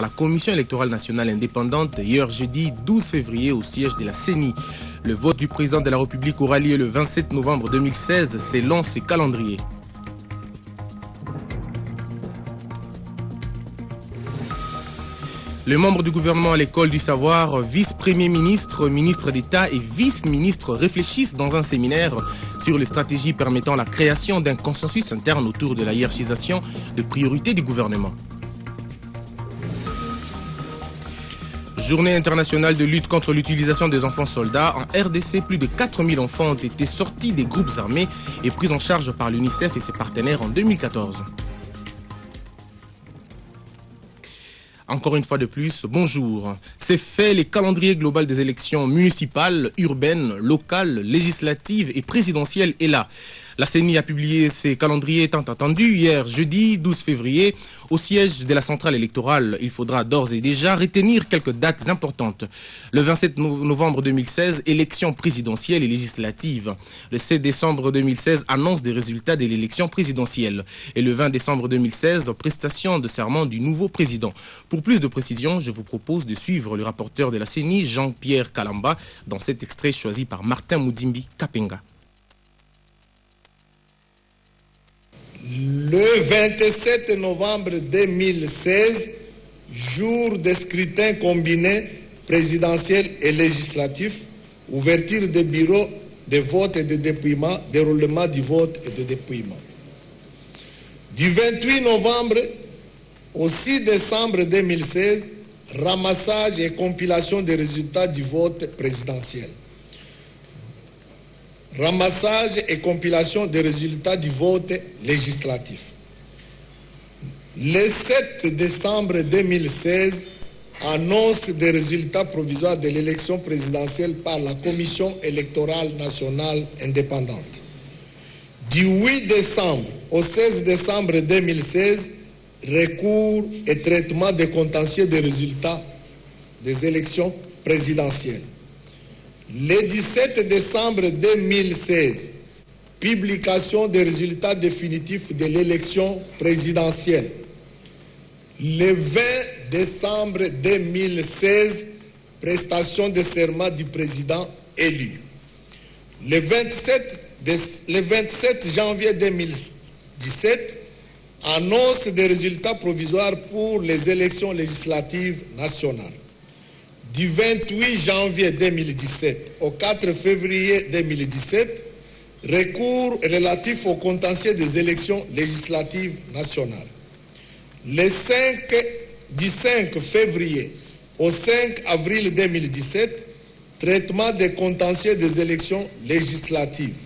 la Commission électorale nationale indépendante hier jeudi 12 février au siège de la CENI. Le vote du président de la République aura lieu le 27 novembre 2016 selon ce calendrier. Les membres du gouvernement à l'école du savoir, vice-premier ministre, ministre d'État et vice-ministre réfléchissent dans un séminaire sur les stratégies permettant la création d'un consensus interne autour de la hiérarchisation des priorités du gouvernement. Journée internationale de lutte contre l'utilisation des enfants soldats. En RDC, plus de 4000 enfants ont été sortis des groupes armés et pris en charge par l'UNICEF et ses partenaires en 2014. Encore une fois de plus, bonjour. C'est fait, le calendrier global des élections municipales, urbaines, locales, législatives et présidentielles est là. La CENI a publié ses calendriers tant attendus hier, jeudi 12 février, au siège de la centrale électorale. Il faudra d'ores et déjà retenir quelques dates importantes. Le 27 novembre 2016, élection présidentielle et législative. Le 7 décembre 2016, annonce des résultats de l'élection présidentielle. Et le 20 décembre 2016, prestation de serment du nouveau président. Pour plus de précisions, je vous propose de suivre le rapporteur de la CENI, Jean-Pierre Kalamba, dans cet extrait choisi par Martin Moudimbi Kapenga. Le 27 novembre 2016, jour des scrutins combinés présidentiels et législatifs, ouverture des bureaux de vote et de dépouillement, déroulement du vote et de dépouillement. Du 28 novembre au 6 décembre 2016, ramassage et compilation des résultats du vote présidentiel. Ramassage et compilation des résultats du vote législatif. Le 7 décembre 2016, annonce des résultats provisoires de l'élection présidentielle par la Commission électorale nationale indépendante. Du 8 décembre au 16 décembre 2016, recours et traitement des contentieux des résultats des élections présidentielles. Le 17 décembre 2016, publication des résultats définitifs de l'élection présidentielle. Le 20 décembre 2016, prestation de serment du président élu. Le 27 janvier 2017, annonce des résultats provisoires pour les élections législatives nationales. Du 28 janvier 2017 au 4 février 2017, recours relatif au contentieux des élections législatives nationales. Du 5 février au 5 avril 2017, traitement des contentieux des élections législatives.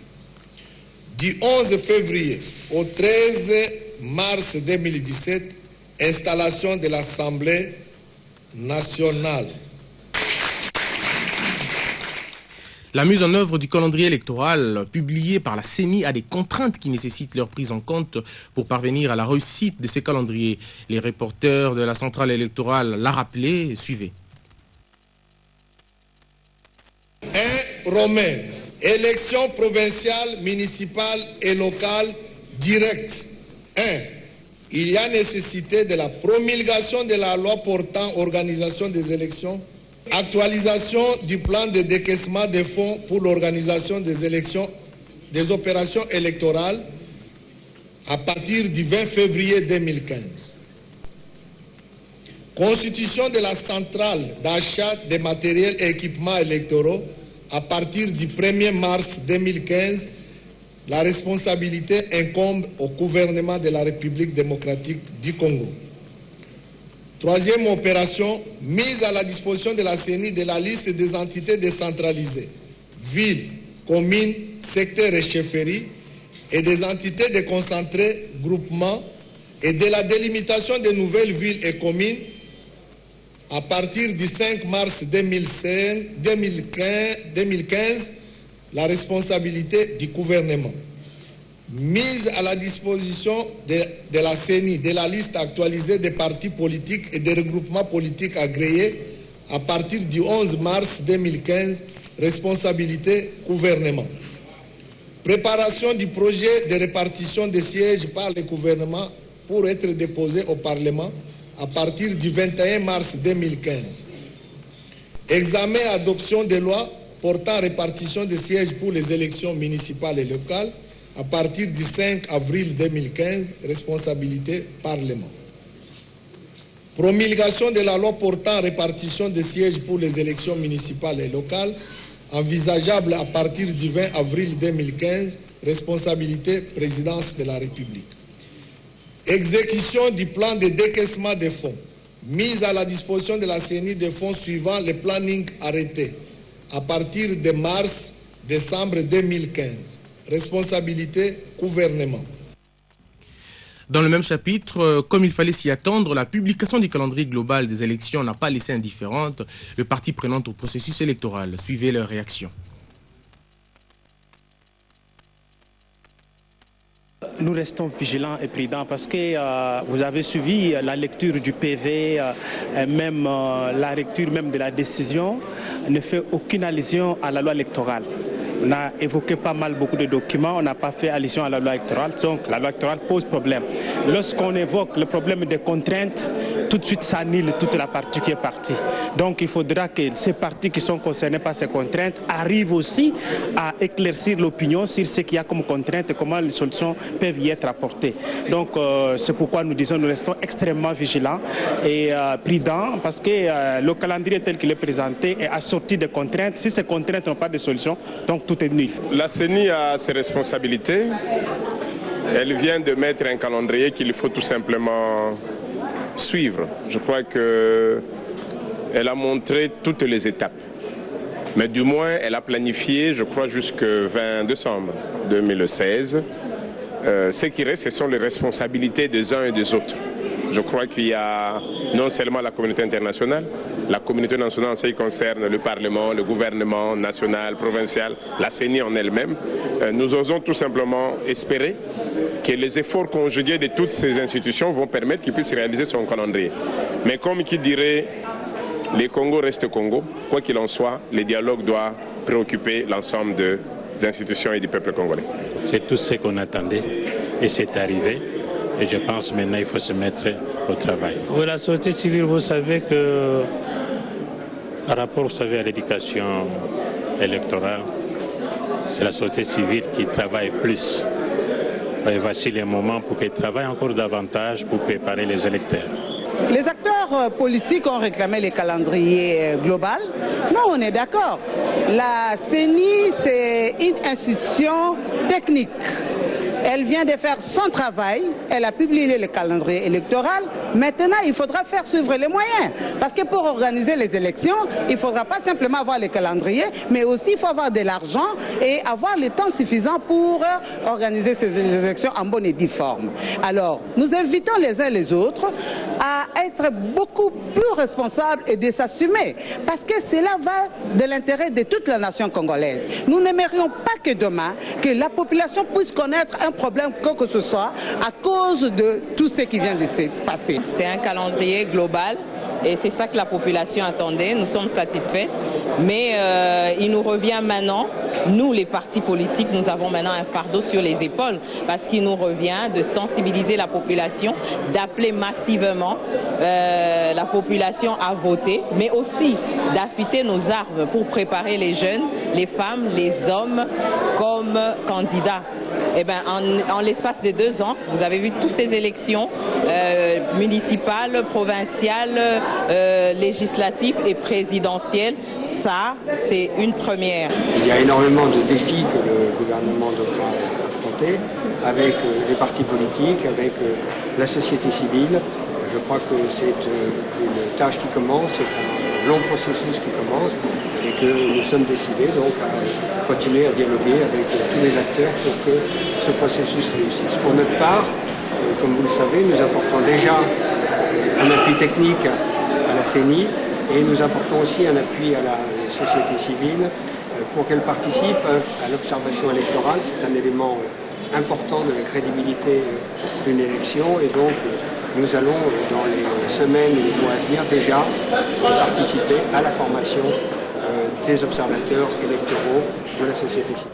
Du 11 février au 13 mars 2017, installation de l'Assemblée nationale. La mise en œuvre du calendrier électoral publié par la CENI a des contraintes qui nécessitent leur prise en compte pour parvenir à la réussite de ces calendriers. Les reporters de la centrale électorale l'a rappelé. Suivez. 1 Romain. Élections provinciales, municipales et locales directes. 1. Il y a nécessité de la promulgation de la loi portant organisation des élections. Actualisation du plan de décaissement des fonds pour l'organisation des élections, des opérations électorales à partir du 20 février 2015. Constitution de la centrale d'achat des matériels et équipements électoraux à partir du 1er mars 2015. La responsabilité incombe au gouvernement de la République démocratique du Congo. Troisième opération, mise à la disposition de la CENI de la liste des entités décentralisées, villes, communes, secteurs et chefferies, et des entités déconcentrées, groupements, et de la délimitation des nouvelles villes et communes à partir du 5 mars 2015, la responsabilité du gouvernement. Mise à la disposition de la CENI de la liste actualisée des partis politiques et des regroupements politiques agréés à partir du 11 mars 2015, responsabilité gouvernement. Préparation du projet de répartition des sièges par le gouvernement pour être déposé au Parlement à partir du 21 mars 2015. Examen et adoption des lois portant répartition des sièges pour les élections municipales et locales à partir du 5 avril 2015, responsabilité Parlement. Promulgation de la loi portant répartition des sièges pour les élections municipales et locales, envisageable à partir du 20 avril 2015, responsabilité Présidence de la République. Exécution du plan de décaissement des fonds, mise à la disposition de la CENI des fonds suivant le planning arrêté à partir de mars-décembre 2015. Responsabilité gouvernement. Dans le même chapitre, comme il fallait s'y attendre, la publication du calendrier global des élections n'a pas laissé indifférente les parties prenantes au processus électoral. Suivez leur réaction. Nous restons vigilants et prudents parce que vous avez suivi la lecture du PV, même la lecture même de la décision ne fait aucune allusion à la loi électorale. On a évoqué beaucoup de documents, on n'a pas fait allusion à la loi électorale, donc la loi électorale pose problème. Lorsqu'on évoque le problème des contraintes, tout de suite ça annule toute la partie qui est partie. Donc il faudra que ces parties qui sont concernées par ces contraintes arrivent aussi à éclaircir l'opinion sur ce qu'il y a comme contraintes et comment les solutions peuvent y être apportées. Donc c'est pourquoi nous disons nous restons extrêmement vigilants et prudents parce que le calendrier tel qu'il est présenté est assorti de contraintes. Si ces contraintes n'ont pas de solution, donc tout est nul. La CENI a ses responsabilités. Elle vient de mettre un calendrier qu'il faut tout simplement suivre. Je crois qu'elle a montré toutes les étapes. Mais du moins, elle a planifié, je crois, jusqu'au 20 décembre 2016. Ce qui reste, ce sont les responsabilités des uns et des autres. Je crois qu'il y a non seulement la communauté internationale, la communauté nationale en ce qui concerne le Parlement, le gouvernement national, provincial, la CENI en elle-même. Nous osons tout simplement espérer que les efforts conjugués de toutes ces institutions vont permettre qu'ils puissent réaliser son calendrier. Mais comme qui dirait, les Congo restent Congo. Quoi qu'il en soit, le dialogue doit préoccuper l'ensemble des institutions et du peuple congolais. C'est tout ce qu'on attendait et c'est arrivé. Et je pense maintenant il faut se mettre au travail. Pour la société civile, vous savez que par rapport, vous savez, à l'éducation électorale, c'est la société civile qui travaille plus. Et voici les moments pour qu'elle travaille encore davantage pour préparer les électeurs. Les acteurs politiques ont réclamé le calendrier global. Nous, on est d'accord. La CENI, c'est une institution technique. Elle vient de faire son travail, elle a publié le calendrier électoral. Maintenant, il faudra faire suivre les moyens. Parce que pour organiser les élections, il ne faudra pas simplement avoir le calendrier, mais aussi il faut avoir de l'argent et avoir le temps suffisant pour organiser ces élections en bonne et due forme. Alors, nous invitons les uns les autres à être beaucoup plus responsables et de s'assumer. Parce que cela va de l'intérêt de toute la nation congolaise. Nous n'aimerions pas que demain, que la population puisse connaître un problème quoi que ce soit à cause de tout ce qui vient de se passer. C'est un calendrier global et c'est ça que la population attendait. Nous sommes satisfaits, mais il nous revient maintenant, nous les partis politiques, nous avons maintenant un fardeau sur les épaules parce qu'il nous revient de sensibiliser la population, d'appeler massivement la population à voter, mais aussi d'affûter nos armes pour préparer les jeunes, les femmes, les hommes comme candidats. Eh bien, en l'espace de 2 ans, vous avez vu toutes ces élections municipales, provinciales, législatives et présidentielles. Ça, c'est une première. Il y a énormément de défis que le gouvernement devra affronter avec les partis politiques, avec la société civile. Je crois que c'est une tâche qui commence, c'est un long processus qui commence et que nous sommes décidés donc à continuer à dialoguer avec tous les acteurs pour que ce processus réussisse. Pour notre part, comme vous le savez, nous apportons déjà un appui technique à la CENI et nous apportons aussi un appui à la société civile pour qu'elle participe à l'observation électorale. C'est un élément important de la crédibilité d'une élection et donc nous allons dans les semaines et les mois à venir déjà participer à la formation des observateurs électoraux de la société civile.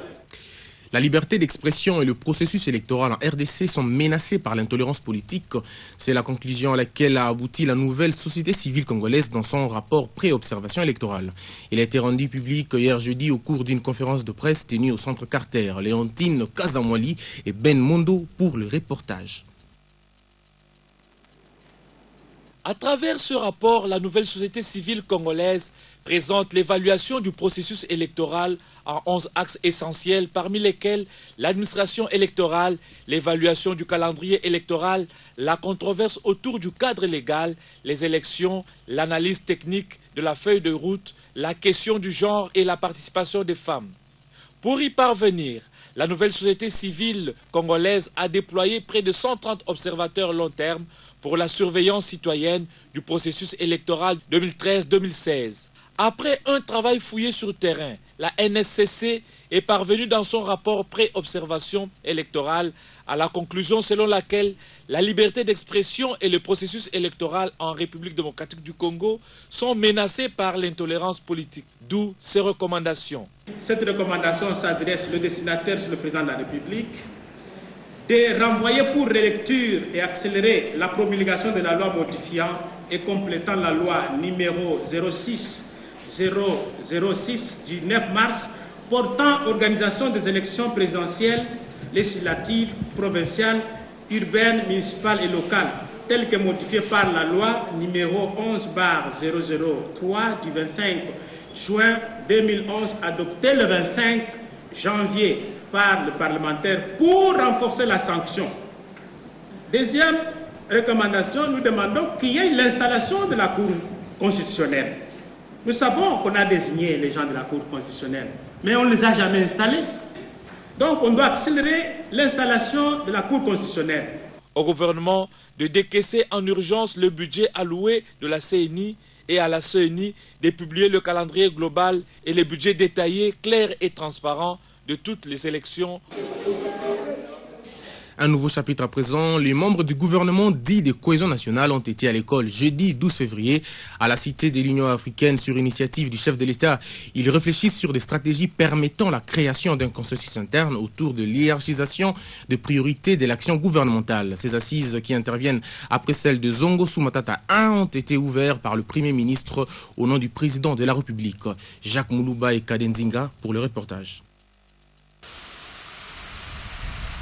La liberté d'expression et le processus électoral en RDC sont menacés par l'intolérance politique. C'est la conclusion à laquelle a abouti la nouvelle société civile congolaise dans son rapport pré-observation électorale. Il a été rendu public hier jeudi au cours d'une conférence de presse tenue au centre Carter. Léontine Kazamwali et Ben Mondo pour le reportage. À travers ce rapport, la nouvelle société civile congolaise présente l'évaluation du processus électoral en 11 axes essentiels, parmi lesquels l'administration électorale, l'évaluation du calendrier électoral, la controverse autour du cadre légal, les élections, l'analyse technique de la feuille de route, la question du genre et la participation des femmes. Pour y parvenir, la nouvelle société civile congolaise a déployé près de 130 observateurs long terme pour la surveillance citoyenne du processus électoral 2013-2016. Après un travail fouillé sur terrain, la NSCC est parvenue dans son rapport pré-observation électorale à la conclusion selon laquelle la liberté d'expression et le processus électoral en République démocratique du Congo sont menacés par l'intolérance politique, d'où ces recommandations. Cette recommandation s'adresse au destinataire, sur le président de la République, de renvoyer pour relecture et accélérer la promulgation de la loi modifiant et complétant la loi numéro 006 du 9 mars portant organisation des élections présidentielles, législatives, provinciales, urbaines, municipales et locales, telles que modifiées par la loi numéro 11/003 du 25 juin 2011, adoptée le 25 janvier par le parlementaire pour renforcer la sanction. Deuxième recommandation, nous demandons qu'il y ait l'installation de la Cour constitutionnelle. Nous savons qu'on a désigné les gens de la Cour constitutionnelle, mais on ne les a jamais installés. Donc on doit accélérer l'installation de la Cour constitutionnelle. Au gouvernement de décaisser en urgence le budget alloué de la CENI et à la CENI de publier le calendrier global et les budgets détaillés, clairs et transparents de toutes les élections. Un nouveau chapitre à présent. Les membres du gouvernement dit de cohésion nationale ont été à l'école jeudi 12 février à la Cité de l'Union africaine sur initiative du chef de l'État. Ils réfléchissent sur des stratégies permettant la création d'un consensus interne autour de l'hiérarchisation des priorités de l'action gouvernementale. Ces assises qui interviennent après celles de Zongo Sous Matata 1 ont été ouvertes par le Premier ministre au nom du président de la République. Jacques Moulouba et Kadenzinga pour le reportage.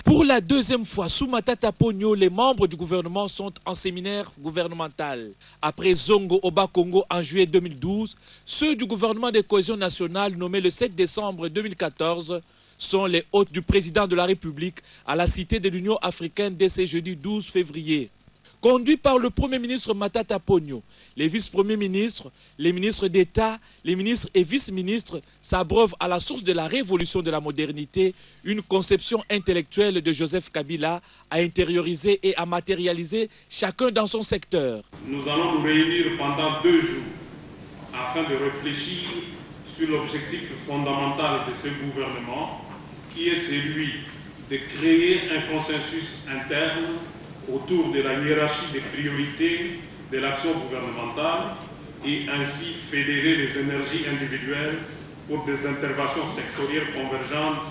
Pour la deuxième fois, sous Matata Ponyo, les membres du gouvernement sont en séminaire gouvernemental. Après Zongo au Bas-Congo en juillet 2012, ceux du gouvernement de cohésion nationale nommés le 7 décembre 2014 sont les hôtes du président de la République à la Cité de l'Union africaine dès ce jeudi 12 février. Conduits par le Premier ministre Matata Ponyo, les vice-premiers ministres, les ministres d'État, les ministres et vice-ministres s'abreuvent à la source de la révolution de la modernité, une conception intellectuelle de Joseph Kabila à intérioriser et à matérialiser chacun dans son secteur. Nous allons nous réunir pendant 2 jours afin de réfléchir sur l'objectif fondamental de ce gouvernement qui est celui de créer un consensus interne autour de la hiérarchie des priorités de l'action gouvernementale et ainsi fédérer les énergies individuelles pour des interventions sectorielles convergentes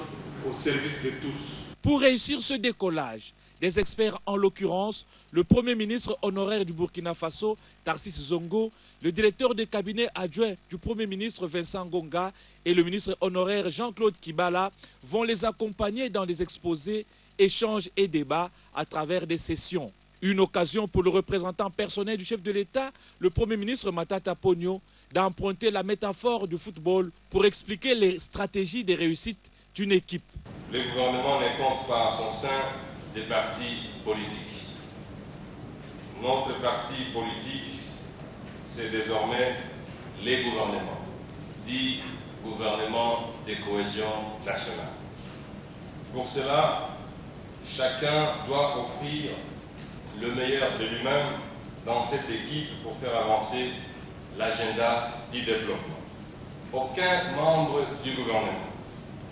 au service de tous. Pour réussir ce décollage, des experts, en l'occurrence le Premier ministre honoraire du Burkina Faso, Tarsis Zongo, le directeur de cabinet adjoint du Premier ministre Vincent Gonga et le ministre honoraire Jean-Claude Kibala vont les accompagner dans des exposés, échanges et débats à travers des sessions. Une occasion pour le représentant personnel du chef de l'État, le Premier ministre Matata Ponyo, d'emprunter la métaphore du football pour expliquer les stratégies de réussite d'une équipe. Le gouvernement ne compte pas en son sein des partis politiques. Notre parti politique, c'est désormais les gouvernements, dit gouvernement de cohésion nationale. Pour cela, chacun doit offrir le meilleur de lui-même dans cette équipe pour faire avancer l'agenda du développement. Aucun membre du gouvernement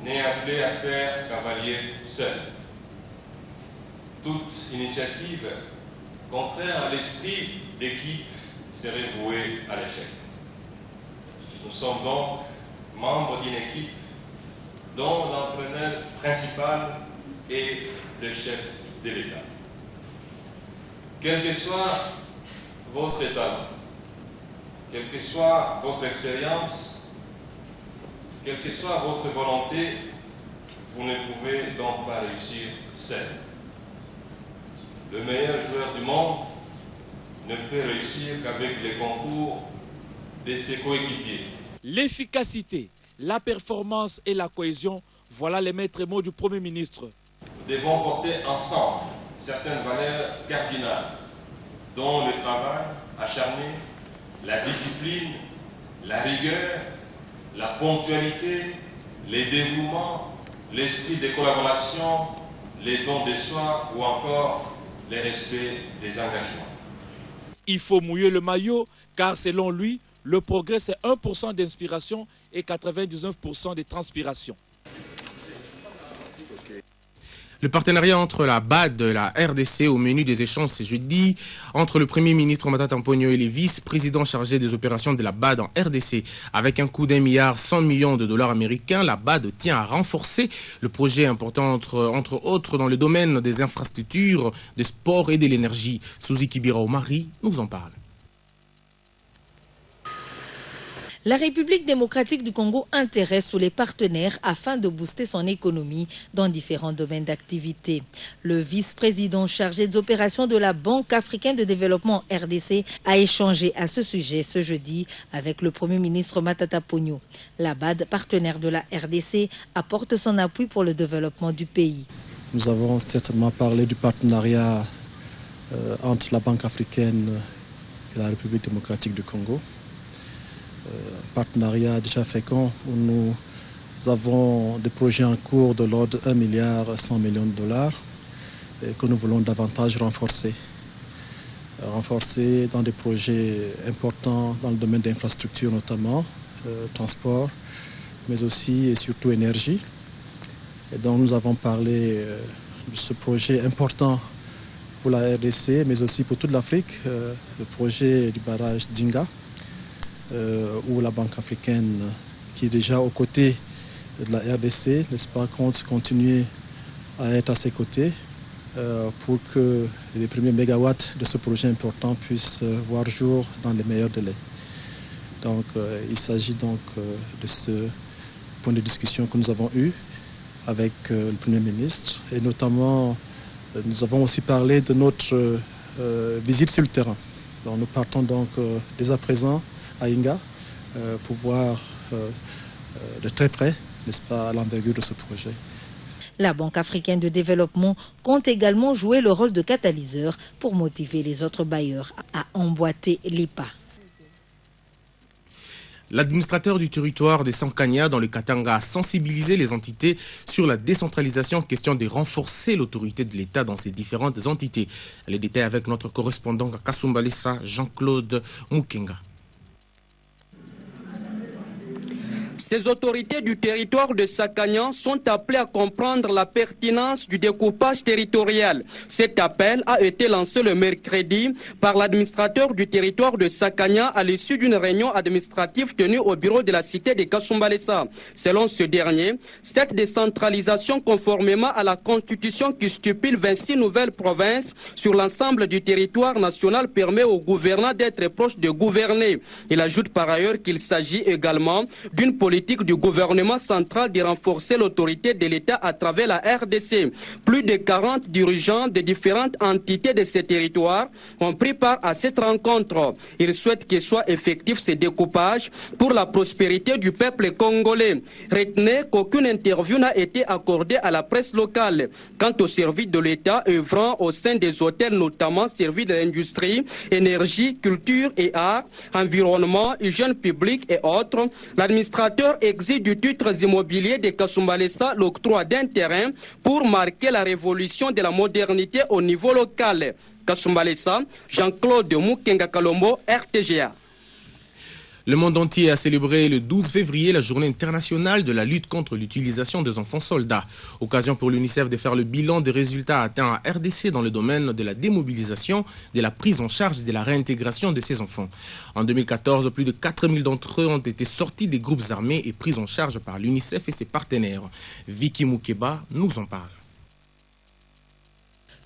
n'est appelé à faire cavalier seul. Toute initiative contraire à l'esprit d'équipe serait vouée à l'échec. Nous sommes donc membres d'une équipe dont l'entraîneur principal est le chef de l'État. Quel que soit votre talent, quelle que soit votre expérience, quelle que soit votre volonté, vous ne pouvez donc pas réussir seul. Le meilleur joueur du monde ne peut réussir qu'avec les concours de ses coéquipiers. L'efficacité, la performance et la cohésion, voilà les maîtres mots du Premier ministre. Nous devons porter ensemble certaines valeurs cardinales, dont le travail acharné, la discipline, la rigueur, la ponctualité, les dévouements, l'esprit de collaboration, les dons de soi ou encore le respect des engagements. Il faut mouiller le maillot car selon lui, le progrès c'est 1% d'inspiration et 99% de transpiration. Le partenariat entre la BAD et la RDC au menu des échanges ce jeudi entre le Premier ministre Matata Ponyo et les vice-présidents chargés des opérations de la BAD en RDC. Avec un coût d'1,1 milliard de $ américains, la BAD tient à renforcer le projet important entre autres dans le domaine des infrastructures, des sports et de l'énergie. Suzy Kibira Omari nous en parle. La République démocratique du Congo intéresse tous les partenaires afin de booster son économie dans différents domaines d'activité. Le vice-président chargé des opérations de la Banque africaine de développement RDC a échangé à ce sujet ce jeudi avec le Premier ministre Matata Ponyo. La BAD, partenaire de la RDC, apporte son appui pour le développement du pays. Nous avons certainement parlé du partenariat entre la Banque africaine et la République démocratique du Congo. Partenariat déjà fécond où nous avons des projets en cours de l'ordre de 1,1 milliard et que nous voulons davantage renforcer. Renforcer dans des projets importants dans le domaine de l'infrastructure notamment, transport, mais aussi et surtout énergie. Et donc nous avons parlé de ce projet important pour la RDC, mais aussi pour toute l'Afrique, le projet du barrage d'Inga. Où la Banque africaine, qui est déjà aux côtés de la RDC, n'est-ce pas, compte continuer à être à ses côtés pour que les premiers mégawatts de ce projet important puissent voir jour dans les meilleurs délais. Donc il s'agit donc de ce point de discussion que nous avons eu avec le Premier ministre et notamment nous avons aussi parlé de notre visite sur le terrain. Donc, nous partons donc dès à présent à Inga pour voir de très près, n'est-ce pas, l'envergure de ce projet. La Banque africaine de développement compte également jouer le rôle de catalyseur pour motiver les autres bailleurs à emboîter les pas. L'administrateur du territoire de Sankanya dans le Katanga a sensibilisé les entités sur la décentralisation, question de renforcer l'autorité de l'État dans ces différentes entités. Les détails avec notre correspondant à Kasumbalesa, Jean-Claude Mukenga. Ces autorités du territoire de Sakanya sont appelées à comprendre la pertinence du découpage territorial. Cet appel a été lancé le mercredi par l'administrateur du territoire de Sakanya à l'issue d'une réunion administrative tenue au bureau de la cité de Kasumbalesa. Selon ce dernier, cette décentralisation conformément à la constitution qui stipule 26 nouvelles provinces sur l'ensemble du territoire national permet aux gouvernants d'être proches de gouverner. Il ajoute par ailleurs qu'il s'agit également d'une politique du gouvernement central de renforcer l'autorité de l'État à travers la RDC. Plus de 40 dirigeants de différentes entités de ces territoires ont pris part à cette rencontre. Ils souhaitent qu'il soit effectif ce découpage pour la prospérité du peuple congolais. Retenez qu'aucune interview n'a été accordée à la presse locale. Quant au service de l'État œuvrant au sein des hôtels, notamment services de l'industrie, énergie, culture et art, environnement, hygiène publique et autres, l'administrateur exige du titre immobilier de Kasumbalesa l'octroi d'un terrain pour marquer la révolution de la modernité au niveau local. Kasumbalesa, Jean-Claude Mukenga Kalombo, RTGA. Le monde entier a célébré le 12 février la journée internationale de la lutte contre l'utilisation des enfants soldats. Occasion pour l'UNICEF de faire le bilan des résultats atteints à RDC dans le domaine de la démobilisation, de la prise en charge et de la réintégration de ces enfants. En 2014, plus de 4000 d'entre eux ont été sortis des groupes armés et pris en charge par l'UNICEF et ses partenaires. Vicky Moukeba nous en parle.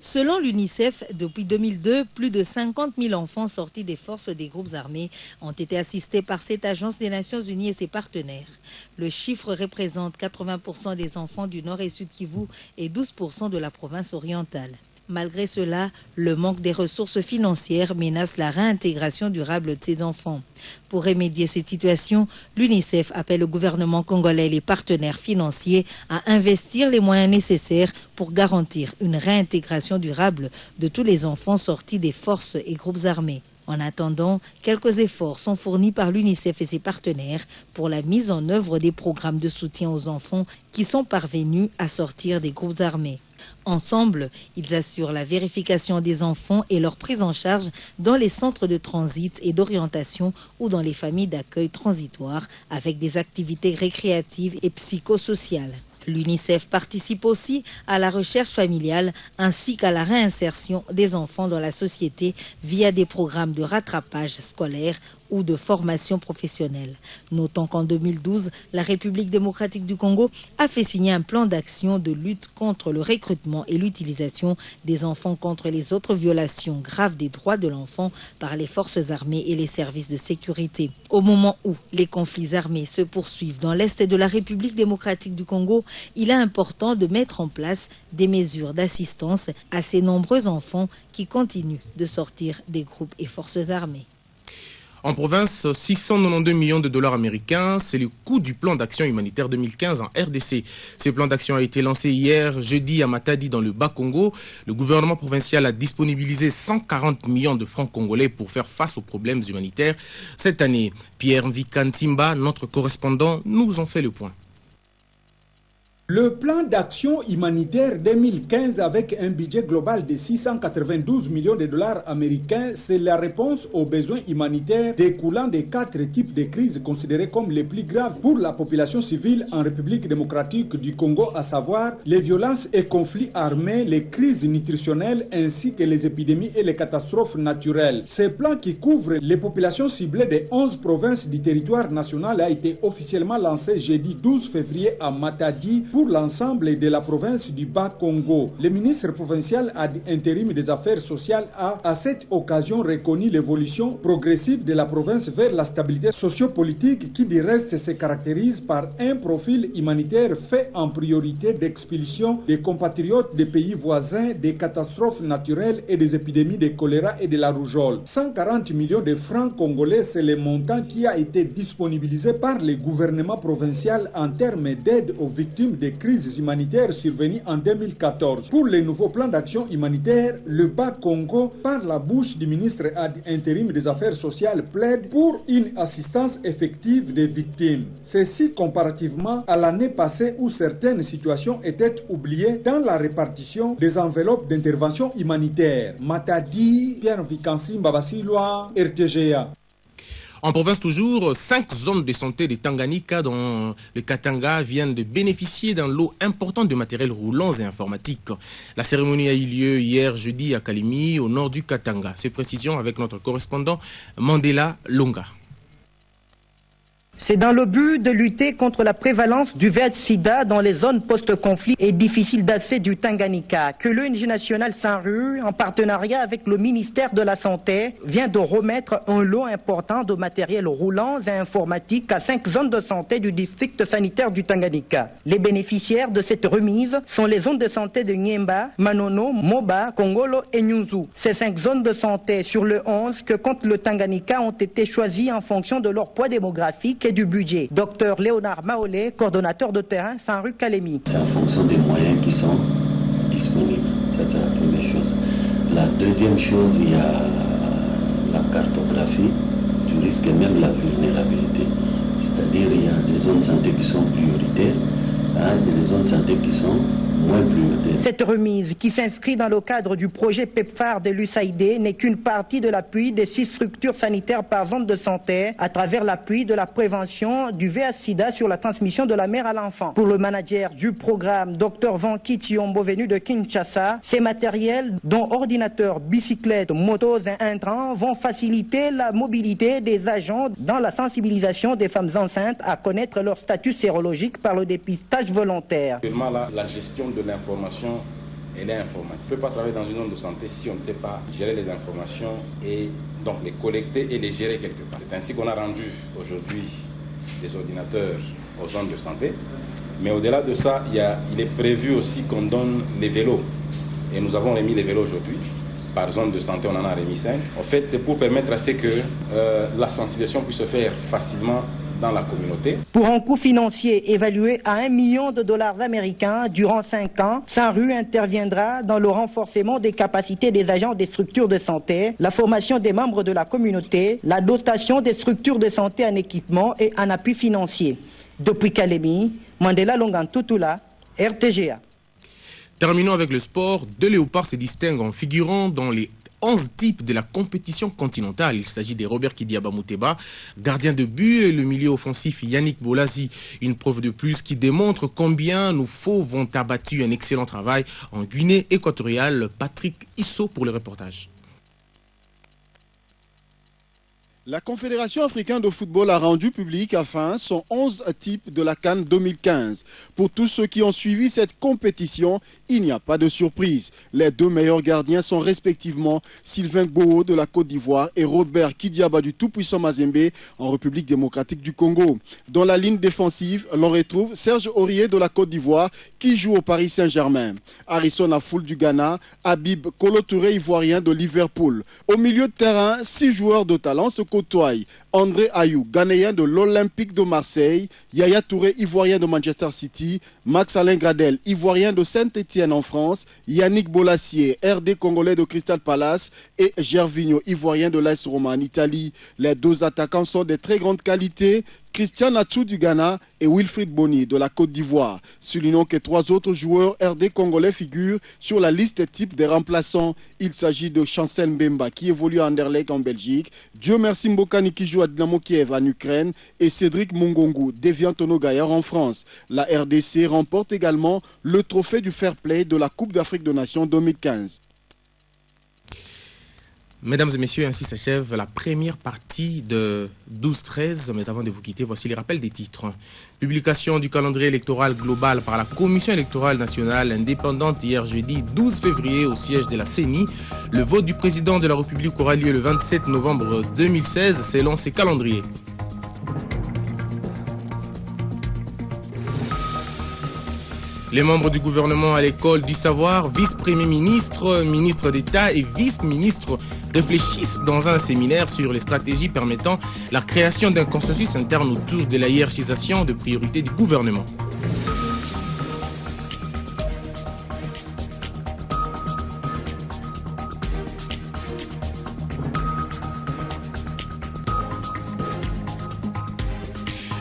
Selon l'UNICEF, depuis 2002, plus de 50 000 enfants sortis des forces des groupes armés ont été assistés par cette agence des Nations Unies et ses partenaires. Le chiffre représente 80% des enfants du Nord et Sud Kivu et 12% de la province orientale. Malgré cela, le manque des ressources financières menace la réintégration durable de ces enfants. Pour remédier à cette situation, l'UNICEF appelle le gouvernement congolais et les partenaires financiers à investir les moyens nécessaires pour garantir une réintégration durable de tous les enfants sortis des forces et groupes armés. En attendant, quelques efforts sont fournis par l'UNICEF et ses partenaires pour la mise en œuvre des programmes de soutien aux enfants qui sont parvenus à sortir des groupes armés. Ensemble, ils assurent la vérification des enfants et leur prise en charge dans les centres de transit et d'orientation ou dans les familles d'accueil transitoires avec des activités récréatives et psychosociales. L'UNICEF participe aussi à la recherche familiale ainsi qu'à la réinsertion des enfants dans la société via des programmes de rattrapage scolaire ou de formation professionnelle. Notons qu'en 2012, la République démocratique du Congo a fait signer un plan d'action de lutte contre le recrutement et l'utilisation des enfants contre les autres violations graves des droits de l'enfant par les forces armées et les services de sécurité. Au moment où les conflits armés se poursuivent dans l'est de la République démocratique du Congo, il est important de mettre en place des mesures d'assistance à ces nombreux enfants qui continuent de sortir des groupes et forces armées. En province, 692 millions de dollars américains, c'est le coût du plan d'action humanitaire 2015 en RDC. Ce plan d'action a été lancé hier, jeudi, à Matadi, dans le Bas-Congo. Le gouvernement provincial a disponibilisé 140 millions de francs congolais pour faire face aux problèmes humanitaires. Cette année, Pierre Vikantimba, notre correspondant, nous en fait le point. Le plan d'action humanitaire 2015 avec un budget global de 692 millions de dollars américains, c'est la réponse aux besoins humanitaires découlant des 4 types de crises considérées comme les plus graves pour la population civile en République démocratique du Congo, à savoir les violences et conflits armés, les crises nutritionnelles ainsi que les épidémies et les catastrophes naturelles. Ce plan qui couvre les populations ciblées des 11 provinces du territoire national a été officiellement lancé jeudi 12 février à Matadi pour l'ensemble de la province du Bas-Congo. Le ministre provincial intérim des Affaires sociales a, à cette occasion, reconnu l'évolution progressive de la province vers la stabilité sociopolitique qui, du reste, se caractérise par un profil humanitaire fait en priorité d'expulsion des compatriotes des pays voisins, des catastrophes naturelles et des épidémies de choléra et de la rougeole. 140 millions de francs congolais, c'est le montant qui a été disponibilisé par le gouvernement provincial en termes d'aide aux victimes des crises humanitaires survenues en 2014. Pour le nouveau plan d'action humanitaire, le Bas-Congo, par la bouche du ministre intérim des Affaires sociales, plaide pour une assistance effective des victimes. Ceci comparativement à l'année passée où certaines situations étaient oubliées dans la répartition des enveloppes d'intervention humanitaire. Matadi, Pierre Vikansimba Basilwa, RTGA. En province toujours, 5 zones de santé de Tanganyika dans le Katanga viennent de bénéficier d'un lot important de matériel roulant et informatique. La cérémonie a eu lieu hier jeudi à Kalimi, au nord du Katanga. Ces précisions avec notre correspondant Mandela Longa. C'est dans le but de lutter contre la prévalence du VIH-Sida dans les zones post-conflit et difficiles d'accès du Tanganyika que l'ONG nationale Saint-Rue, en partenariat avec le ministère de la Santé, vient de remettre un lot important de matériel roulant et informatique à 5 zones de santé du district sanitaire du Tanganyika. Les bénéficiaires de cette remise sont les zones de santé de Nyemba, Manono, Moba, Kongolo et Nyunzu. Ces 5 zones de santé sur le 11 que compte le Tanganyika ont été choisies en fonction de leur poids démographique et du budget. Docteur Léonard Maolé, coordonnateur de terrain Saint-Rue Kalemi. C'est en fonction des moyens qui sont disponibles. Ça, c'est la première chose. La deuxième chose, il y a la cartographie du risque et même la vulnérabilité. C'est-à-dire il y a des zones de santé qui sont prioritaires, il y a des zones de santé qui sont moins prioritaire. Cette remise, qui s'inscrit dans le cadre du projet PEPFAR de l'USAID, n'est qu'une partie de l'appui des 6 structures sanitaires par zone de santé à travers l'appui de la prévention du VIH-Sida sur la transmission de la mère à l'enfant. Pour le manager du programme, Dr Vanki Chiombo, venu de Kinshasa, ces matériels, dont ordinateurs, bicyclettes, motos et intrants, vont faciliter la mobilité des agents dans la sensibilisation des femmes enceintes à connaître leur statut sérologique par le dépistage volontaire. Actuellement, la gestion de l'information, elle est informatique. On ne peut pas travailler dans une zone de santé si on ne sait pas gérer les informations et donc les collecter et les gérer quelque part. C'est ainsi qu'on a rendu aujourd'hui des ordinateurs aux zones de santé. Mais au-delà de ça, il est prévu aussi qu'on donne les vélos. Et nous avons remis les vélos aujourd'hui. Par zone de santé, on en a remis 5. En fait, c'est pour permettre à ce que la sensibilisation puisse se faire facilement dans la communauté. Pour un coût financier évalué à $1 million américains durant 5 ans, Saint-Rue interviendra dans le renforcement des capacités des agents des structures de santé, la formation des membres de la communauté, la dotation des structures de santé en équipement et en appui financier. Depuis Kalemi, Mandela Longan-Tutula, RTGA. Terminons avec le sport. 2 léopards se distinguent en figurant dans les 11 types de la compétition continentale. Il s'agit des Robert Kidiaba Mouteba, gardien de but, et le milieu offensif Yannick Bolazi. Une preuve de plus qui démontre combien nos fauves ont abattu un excellent travail en Guinée équatoriale. Patrick Isso pour le reportage. La Confédération africaine de football a rendu public à fin son 11 types de la CAN 2015. Pour tous ceux qui ont suivi cette compétition, il n'y a pas de surprise. Les 2 meilleurs gardiens sont respectivement Sylvain Gboo de la Côte d'Ivoire et Robert Kidiaba du tout-puissant Mazembe en République démocratique du Congo. Dans la ligne défensive, l'on retrouve Serge Aurier de la Côte d'Ivoire qui joue au Paris Saint-Germain. Harrison Afoul du Ghana, Habib Kolo Touré ivoirien de Liverpool. Au milieu de terrain, 6 joueurs de talent se côtoient. André Ayou, ghanéen de l'Olympique de Marseille, Yaya Touré, ivoirien de Manchester City, Max Alain Gradel, ivoirien de Saint-Étienne en France, Yannick Bolassier, RD congolais de Crystal Palace et Gervinho, ivoirien de l'AS Roma en Italie. Les 2 attaquants sont de très grande qualité, Christian Natsou du Ghana et Wilfried Boni de la Côte d'Ivoire. Soulignons que 3 autres joueurs RD congolais figurent sur la liste type des remplaçants. Il s'agit de Chancel Mbemba qui évolue à Anderlecht en Belgique, Dieu merci Mbokani qui joue à Dynamo Kiev en Ukraine et Cédric Mongongu d'Evian Tono Gaillard en France. La RDC remporte également le trophée du Fair Play de la Coupe d'Afrique des Nations 2015. Mesdames et messieurs, ainsi s'achève la première partie de 12-13. Mais avant de vous quitter, voici les rappels des titres. Publication du calendrier électoral global par la Commission électorale nationale indépendante hier jeudi 12 février au siège de la CENI. Le vote du président de la République aura lieu le 27 novembre 2016 selon ses calendriers. Les membres du gouvernement à l'école du savoir, vice-premier ministre, ministre d'État et vice-ministre réfléchissent dans un séminaire sur les stratégies permettant la création d'un consensus interne autour de la hiérarchisation de priorités du gouvernement.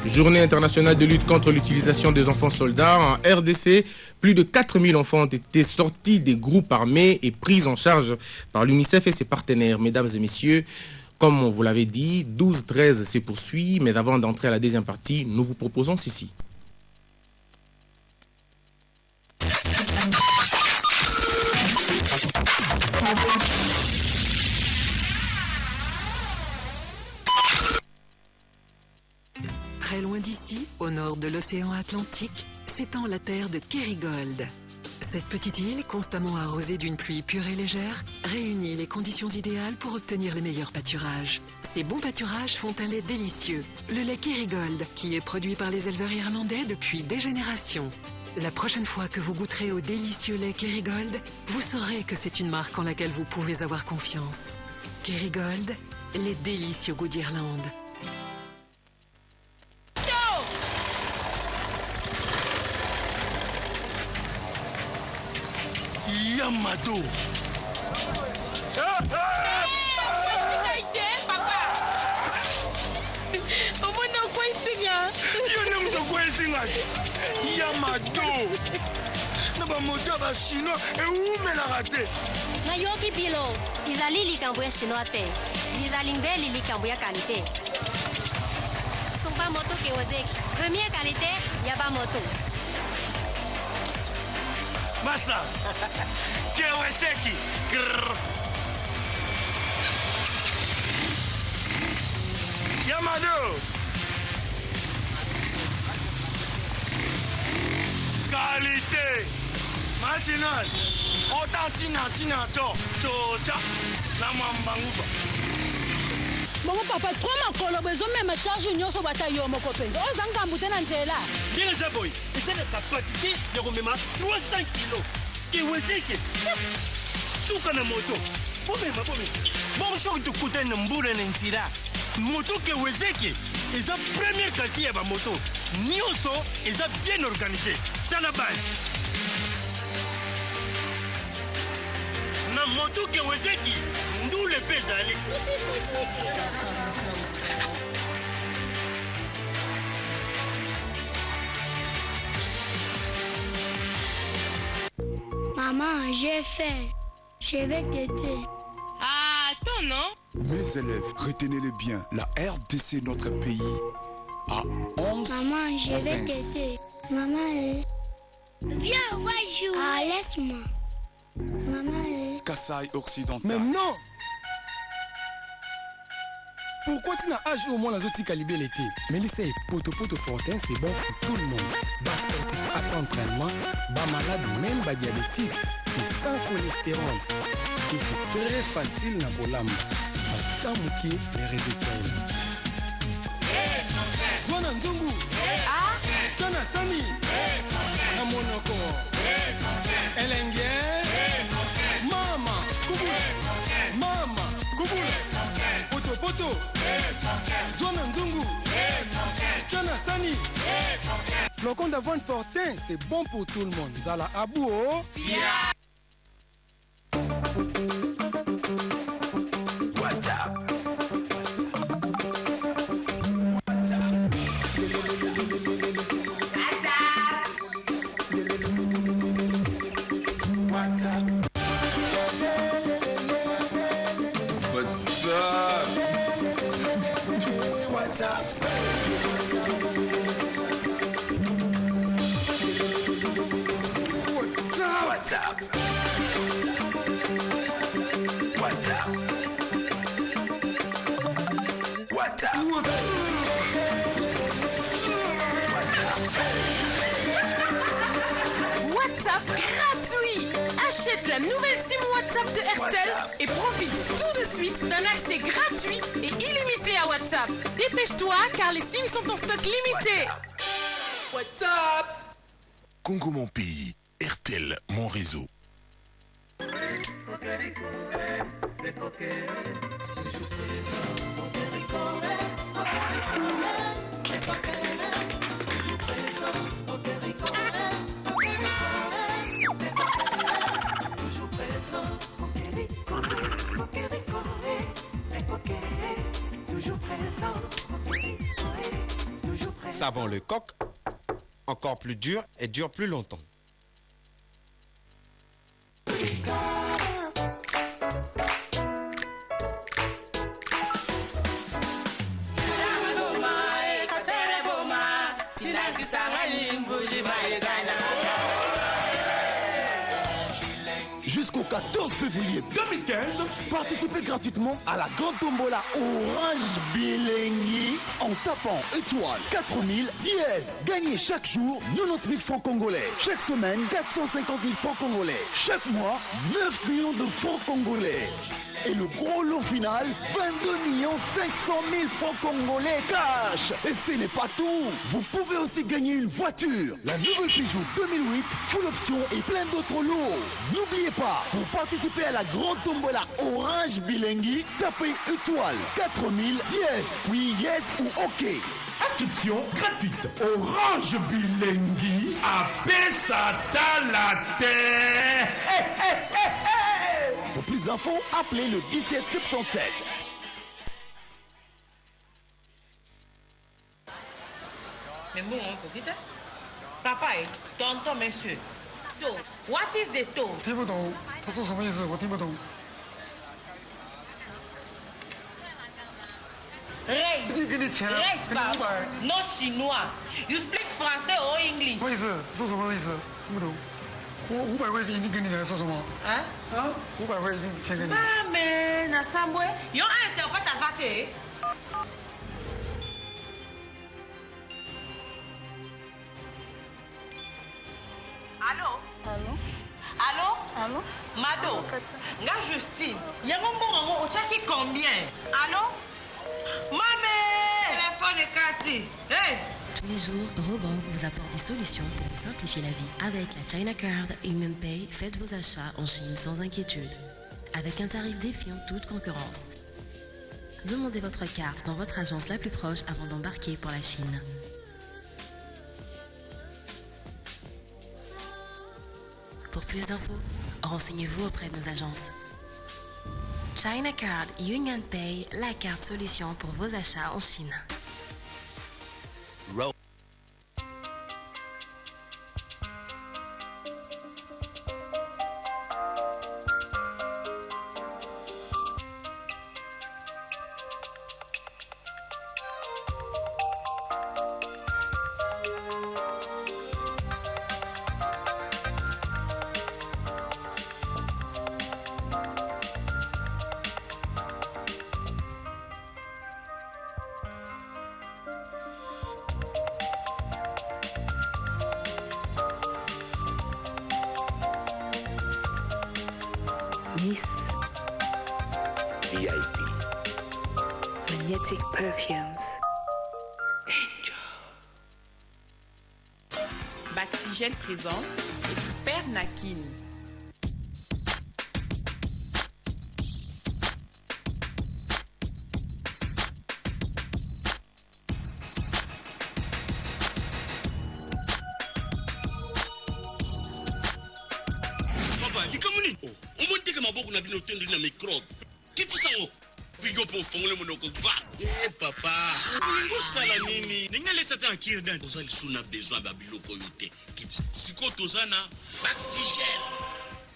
Journée internationale de lutte contre l'utilisation des enfants soldats. En RDC, plus de 4000 enfants ont été sortis des groupes armés et pris en charge par l'UNICEF et ses partenaires. Mesdames et messieurs, comme on vous l'avait dit, 12-13 se poursuit. Mais avant d'entrer à la deuxième partie, nous vous proposons ceci. Très loin d'ici, au nord de l'océan Atlantique, s'étend la terre de Kerigold. Cette petite île, constamment arrosée d'une pluie pure et légère, réunit les conditions idéales pour obtenir les meilleurs pâturages. Ces bons pâturages font un lait délicieux, le lait Kerigold, qui est produit par les éleveurs irlandais depuis des générations. La prochaine fois que vous goûterez au délicieux lait Kerigold, vous saurez que c'est une marque en laquelle vous pouvez avoir confiance. Kerigold, les délicieux goûts d'Irlande. Yamato. na bamoto ba chinois eumelaka te. nayoki bilo ezali likambo ya chinois te ezali nde likambo ya kalite. Sont pas moto Kawasaki. Première qualité, il y a pas moto. Master, Kawasaki. Yamato. Qualité. Machinal. Tina chocha. La mambanguba. Mon papa, trop ma colo, besoin même charge une yoso bataillon, mon copain. On s'en camboute dans Angela. Bien les aboy, c'est la capacité de remettre 300 kilos. Kawasaki. Soukana moto. Bon choc de côté n'emboule n'entira. Moto Kawasaki. Et sa première qualité à moto. Nioso, et ça bien organisé. Dans la base. Na moto Kawasaki. D'où les pézales. Maman, j'ai faim. Je vais t'aider. Ah, attends, non? Mes élèves, retenez-le bien. La RDC, notre pays, a 11. Maman, je vais t'aider. Maman, viens, on va jouer. Ah, laisse-moi. Maman, Kasaï occidental. Mais non! Pourquoi tu n'as âge au moins la zoti calibré l'été? Mais l'essai poto fortin, c'est bon pour tout le monde. Bas sportif après entraînement, bas malade, même bas diabétique, c'est sans cholestérol. Et c'est très facile na bolamba. Tant que les résultats. Zwana Nzungu. Chana Sani. Amonoko. Elenge. Mama. Kubula. Mama. Kubula. Poto. Zwana Nzungu. Chana Sani. Flocon d'avoine fortin, c'est bon pour tout le monde. Zala Abou. WhatsApp gratuit. Achète la nouvelle SIM WhatsApp de RTL et profite tout de suite d'un accès gratuit et illimité à WhatsApp. Dépêche-toi car les SIM sont en stock limité. WhatsApp. Congo mon pays, RTL mon réseau. Savon le coq, encore plus dur et dure plus longtemps. Jusqu'au 14 février 2015, participez gratuitement à la grande tombola Orange Bilengi en tapant étoile 4000 dièse. Gagnez chaque jour 90 000 francs congolais. Chaque semaine, 450 000 francs congolais. Chaque mois, 9 millions de francs congolais. Et le gros lot final, 22 500 000 francs congolais cash. Et ce n'est pas tout. Vous pouvez aussi gagner une voiture. La nouvelle Peugeot 2008, full option et plein d'autres lots. N'oubliez pas, pour participer à la grande tombola Orange Bilengi, tapez étoile 4000 dièse, puis yes ou ok. Inscription gratuite. Orange Bilengi à Pesatalaté. Pour plus d'infos, appelez le 1777. Mais bon, on peut quitter. Papa, tonton, monsieur, toe. What is the toe? 听不懂，他说什么意思？我听不懂。 Raise. 已经给你钱了， Raise, 给你500。 Not Chinois. You speak Francais or English? 什么意思？说什么意思？听不懂。我500块已经给你了，说什么？啊？500块已经钱给你。妈咪，那三位，用爱掉把打啥的？ Allô? Allô? Allô? Allô? Mado? Nga Justine. Yango mbongo ochaki combien? Allô? Mamé! Téléphone est cassé. Hey! Tous les jours, Eurobank vous apporte des solutions pour vous simplifier la vie. Avec la China Card UnionPay, faites vos achats en Chine sans inquiétude. Avec un tarif défiant toute concurrence. Demandez votre carte dans votre agence la plus proche avant d'embarquer pour la Chine. Pour plus d'infos, renseignez-vous auprès de nos agences. China Card UnionPay, la carte solution pour vos achats en Chine. Nice. VIP. Magnetic Perfumes. Bactigel présente Expert Nakin. Papa, likamuni. Omonte kama boku na bino tendo na microbe. Kitu sango. Pigo po fongole monoko ba. Papa. Ningo sala nini? Ninga lesa ta kirdan. Ozali suna besoin ba biloko yote. Siko tozana Bactigel.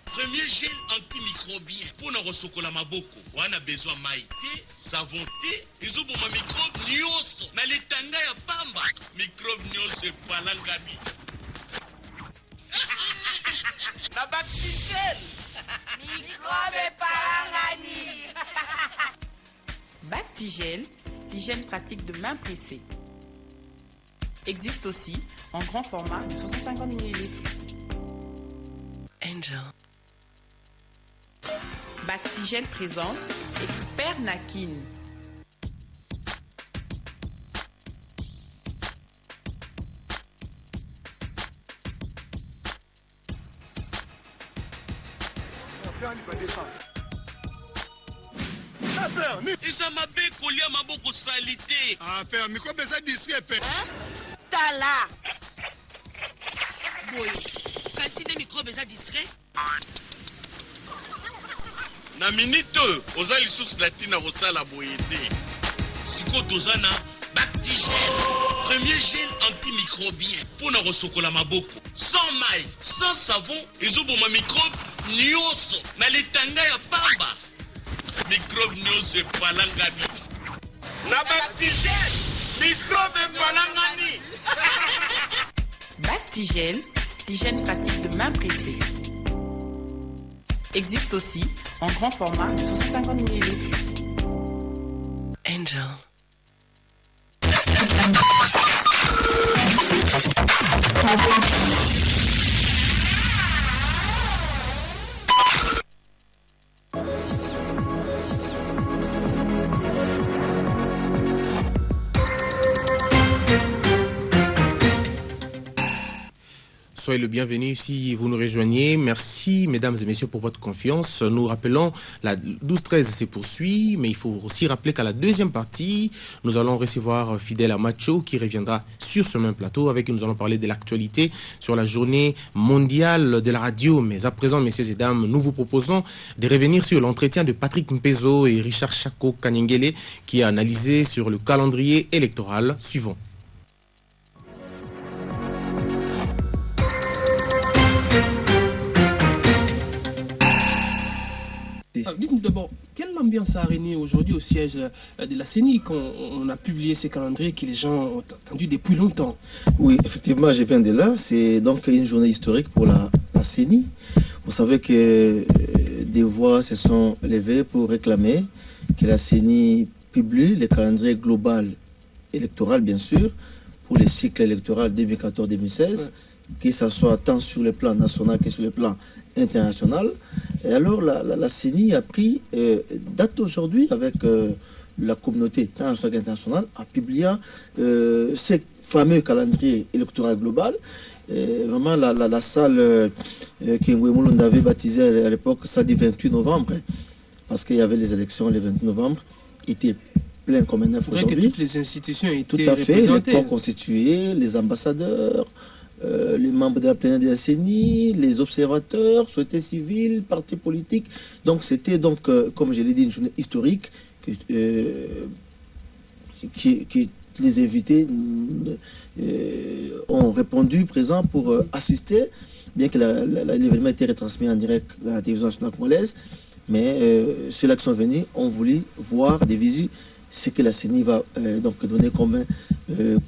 Premier gel antimicrobien. Pona rosokola maboko. Wana besoin maïté, savon té, ezoboma microbe nyonso. Na letanga ya pamba. Microbe nyonso epalangani. La Bactigel. Microbe palangani. Bactigel, l'hygiène pratique de main pressée. Existe aussi en grand format de 650 ml. Angel. Bactigel présente Expert Nakin. Eza mabe kolia maboko salite. Ah, père, microbe eza discret, père. Tala. Boy, quantité microbe eza distrait. Na minute oza lisusu na ntina kosala boye te. Siko tozana Bactigel, premier gel antimicrobien mpona kosokola maboko. Sans maille, sans savon, ezoboma microbe nyonso na letanga ya pamba. Microbe nyonso epalangani. Na Bactigel, microbe epalangani. Bactigel, l'hygiène pratique de main pressée. Existe aussi en grand format de 650 ml. Angel. Soyez le bienvenu si vous nous rejoignez. Merci, mesdames et messieurs, pour votre confiance. Nous rappelons, la 12-13 se poursuit, mais il faut aussi rappeler qu'à la deuxième partie, nous allons recevoir Fidel Amacho qui reviendra sur ce même plateau avec qui nous allons parler de l'actualité sur la journée mondiale de la radio. Mais à présent, messieurs et dames, nous vous proposons de revenir sur l'entretien de Patrick Mpezo et Richard Chako Kanyengele qui a analysé sur le calendrier électoral suivant. Dites-nous d'abord, quelle ambiance a régné aujourd'hui au siège de la CENI quand on a publié ces calendriers que les gens ont attendu depuis longtemps? Oui, effectivement, je viens de là. C'est donc une journée historique pour la CENI. Vous savez que des voix se sont levées pour réclamer que la CENI publie le calendrier global électoral, bien sûr, pour le cycle électoral 2014-2016, que ce soit tant sur le plan national que sur le plan international. Et alors la CENI a pris date aujourd'hui avec la communauté internationale en publiant ce fameux calendrier électoral global. Vraiment la salle que Ngouemoulound avait baptisée à l'époque, salle du 28 novembre, parce qu'il y avait les élections le 28 novembre, était plein comme un œuf aujourd'hui. Que toutes les institutions étaient tout à fait, les corps constitués, les ambassadeurs, les membres de la plénière de la CENI, les observateurs, société civile, partis politiques. Donc c'était donc, comme je l'ai dit, une journée historique qui les invités ont répondu présents pour assister, bien que l'événement ait été retransmis en direct à la télévision nationale congolaise. Mais ceux-là qui sont venus ont voulu voir des visites ce que la CENI va donc donner comme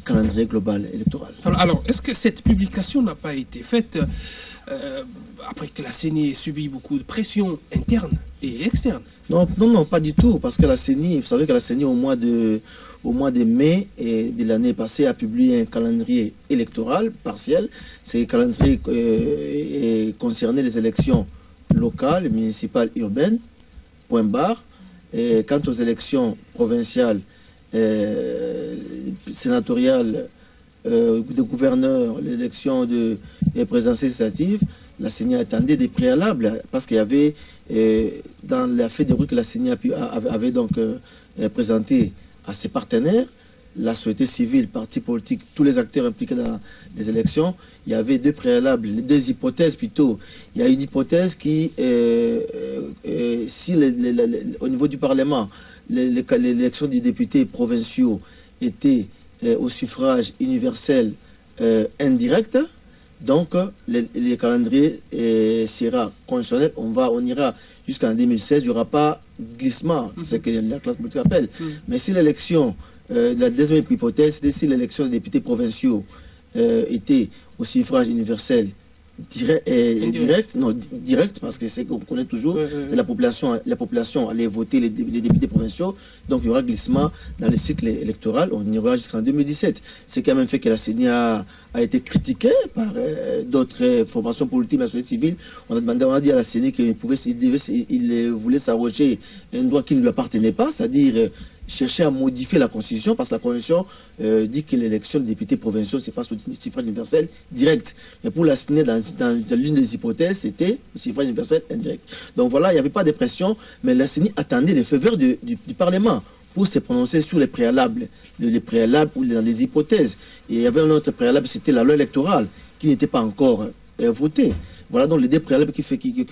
calendrier global électoral. Alors, est-ce que cette publication n'a pas été faite après que la CENI ait subi beaucoup de pression interne et externe? Non, pas du tout, parce que la CENI, vous savez que la CENI au mois de mai de l'année passée a publié un calendrier électoral partiel. Ce calendrier concernait les élections locales, municipales, urbaines, point barre. Et quant aux élections provinciales, sénatoriales, de gouverneurs, l'élection de présidentielle législative, la CENI attendait des préalables parce qu'il y avait dans la feuille de route que la CENI avait donc présenté à ses partenaires, la société civile, partis politiques, tous les acteurs impliqués dans les élections, il y avait deux préalables, deux hypothèses plutôt. Il y a une hypothèse qui, si au niveau du Parlement, l'élection des députés provinciaux était au suffrage universel indirect, donc le calendrier sera conditionnel. On ira jusqu'en 2016, il n'y aura pas glissement, c'est ce que la classe politique appelle. Mais si l'élection, la deuxième hypothèse, c'était si l'élection des députés provinciaux était au suffrage universel direct, parce que c'est qu'on connaît toujours, c'est la population allait voter les députés provinciaux, donc il y aura glissement dans le cycle électoral, on ira jusqu'en 2017. C'est quand même fait que la CENI a été critiquée par d'autres formations politiques, la société civile. On a dit à la CENI qu'il voulait s'arroger un droit qui ne lui appartenait pas, c'est-à-dire chercher à modifier la Constitution, parce que la Constitution dit que l'élection des députés provinciaux, c'est pas au suffrage universel direct. Mais pour la CENI, dans l'une des hypothèses, c'était au suffrage universel indirect. Donc voilà, il n'y avait pas de pression, mais la CENI attendait les feux verts du Parlement pour se prononcer sur les préalables ou dans les hypothèses. Et il y avait un autre préalable, c'était la loi électorale, qui n'était pas encore votée. Voilà donc les deux préalables qui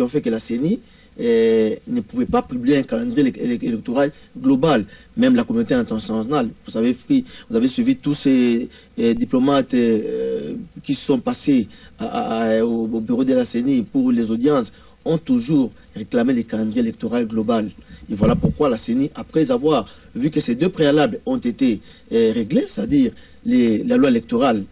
ont fait que la CENI ne pouvait pas publier un calendrier électoral global. Même la communauté internationale, vous avez suivi tous ces diplomates qui sont passés au bureau de la CENI pour les audiences, ont toujours réclamé le calendrier électoral global. Et voilà pourquoi la CENI, après avoir vu que ces deux préalables ont été réglés, c'est-à-dire la loi électorale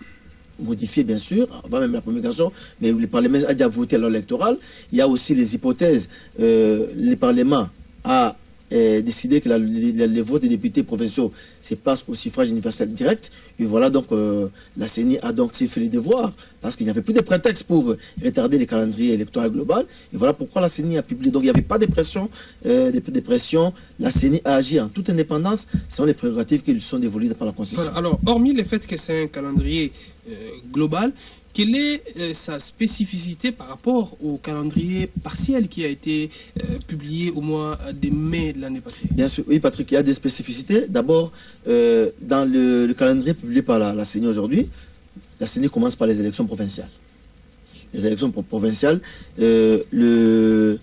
modifiée bien sûr, avant même la promulgation, mais le Parlement a déjà voté la loi électorale. Il y a aussi les hypothèses, le Parlement a décidé que les votes des députés provinciaux se passent au suffrage universel direct. Et voilà donc la CENI a donc fait les devoirs, parce qu'il n'y avait plus de prétexte pour retarder le calendrier électoral global. Et voilà pourquoi la CENI a publié. Donc il n'y avait pas de pression, La CENI a agi en toute indépendance selon les prérogatives qui lui sont dévolues par la Constitution. Voilà. Alors, hormis le fait que c'est un calendrier global, quelle est sa spécificité par rapport au calendrier partiel qui a été publié au mois de mai de l'année passée? Bien sûr, oui Patrick, il y a des spécificités. D'abord, dans le calendrier publié par la CENI aujourd'hui, la CENI commence par les élections provinciales. Les élections provinciales, le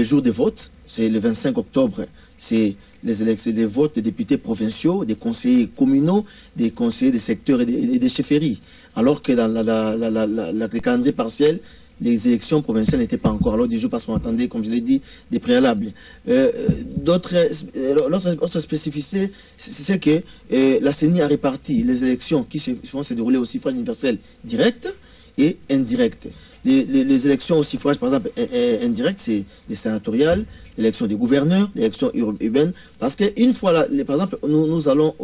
jour des votes, c'est le 25 octobre, c'est les votes des députés provinciaux, des conseillers communaux, des conseillers des secteurs et des chefferies. Alors que dans le calendrier partiel, les élections provinciales n'étaient pas encore à l'ordre du jour parce qu'on attendait, comme je l'ai dit, des préalables. L'autre spécificité, c'est que la CENI a réparti les élections qui vont se dérouler au suffrage universel direct et indirect. Les élections au suffrage, par exemple, indirect, c'est les sénatoriales, l'élection des gouverneurs, l'élection urbaine, parce qu'une fois, là, par exemple, nous allons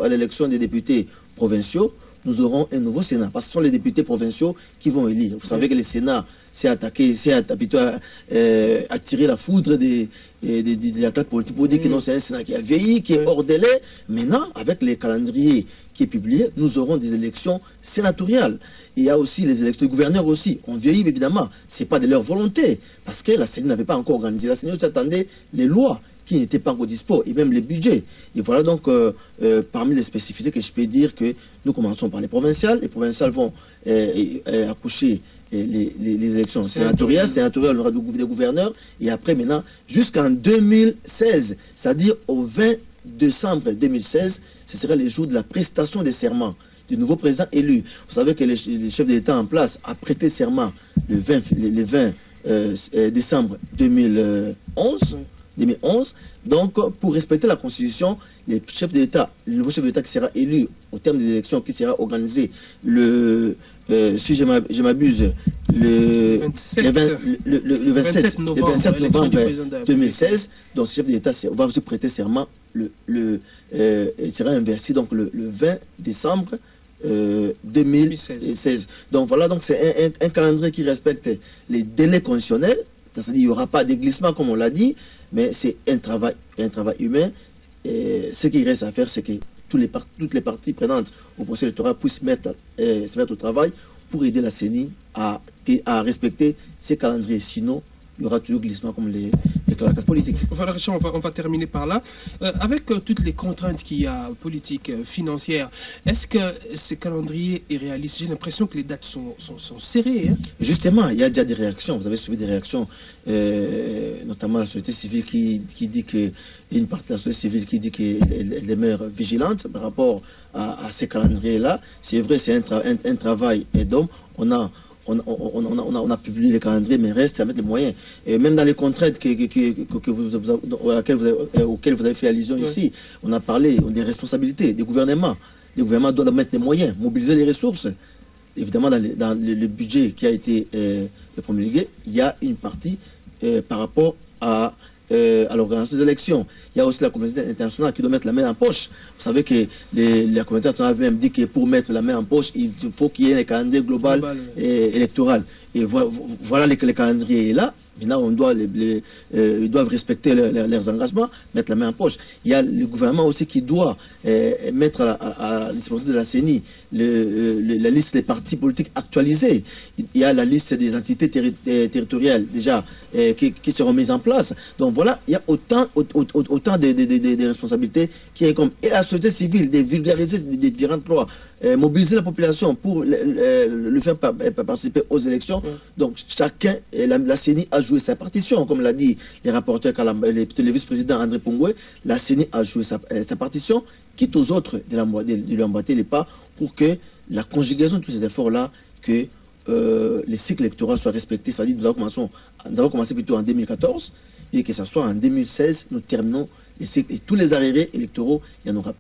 à l'élection des députés provinciaux, nous aurons un nouveau Sénat, parce que ce sont les députés provinciaux qui vont élire. Vous savez que le Sénat s'est attaqué, plutôt attiré la foudre de la classe politique pour dire que non, c'est un Sénat qui a vieilli, qui est hors délai. Maintenant, avec les calendriers qui est publié, nous aurons des élections sénatoriales. Il y a aussi les élections de gouverneurs aussi. On vieillit évidemment, ce n'est pas de leur volonté, parce que la CENI n'avait pas encore organisé. La CENI attendait les lois qui n'étaient pas encore dispo, et même les budgets. Et voilà donc parmi les spécificités que je peux dire que nous commençons par les provinciales. Les provinciales vont accoucher les élections sénatoriales. Sénatoriales, on aura des gouverneurs. Et après, maintenant, jusqu'en 2016, c'est-à-dire au 20 décembre 2016, ce sera le jour de la prestation des serments du nouveau président élu. Vous savez que le chef de l'État en place a prêté serment le 20 décembre 2011. Donc, pour respecter la Constitution, le nouveau chef de l'État qui sera élu au terme des élections qui sera organisé si je m'abuse, le 27 novembre 2016. Donc, ce chef de l'État va aussi prêter serment, il sera investi donc le 20 décembre 2016. Donc voilà, donc c'est un calendrier qui respecte les délais constitutionnels. C'est-à-dire qu'il n'y aura pas de glissement comme on l'a dit, mais c'est un travail humain. Et ce qu'il reste à faire, c'est que toutes les parties prenantes au processus électoral puissent se mettre au travail pour aider la CENI à respecter ces calendriers. Sinon, il y aura toujours glissement comme les classes politiques. Voilà, Richard, on va terminer par là. Avec toutes les contraintes qu'il y a politiques, financières, est-ce que ce calendrier est réaliste? J'ai l'impression que les dates sont serrées. Hein? Justement, il y a déjà des réactions. Vous avez suivi des réactions, notamment la société civile qui dit que une partie de la société civile qui dit qu'elle demeure vigilante par rapport à ces calendriers-là. C'est vrai, c'est un travail d'homme. On a publié les calendriers, mais reste à mettre les moyens. Et même dans les contraintes auxquelles vous avez fait allusion ici, on a parlé des responsabilités des gouvernements. Les gouvernements doivent mettre les moyens, mobiliser les ressources. Évidemment, dans le budget qui a été promulgué, il y a une partie par rapport à l'organisation des élections. Il y a aussi la communauté internationale qui doit mettre la main en poche. Vous savez que la communauté internationale même dit que pour mettre la main en poche, il faut qu'il y ait un calendrier global électoral. Et voilà les calendriers là. Maintenant, ils doivent respecter leurs engagements, mettre la main en poche. Il y a le gouvernement aussi qui doit mettre à la disposition de la CENI la liste des partis politiques actualisés. Il y a la liste des entités territoriales déjà qui seront mises en place. Donc voilà, il y a autant de responsabilités qui est comme... Et la société civile, de vulgariser les différentes lois, mobiliser la population pour le faire participer aux élections. Donc chacun, la CENI a joué sa partition, comme l'a dit les rapporteurs, le vice-président André Pongwe. La CENI a joué sa partition, quitte aux autres de lui emboîter les pas pour que la conjugaison de tous ces efforts-là, que les cycles électoraux soient respectés. C'est-à-dire nous avons commencé plutôt en 2014 et que ce soit en 2016, nous terminons les cycles. Et tous les arriérés électoraux, il y en aura.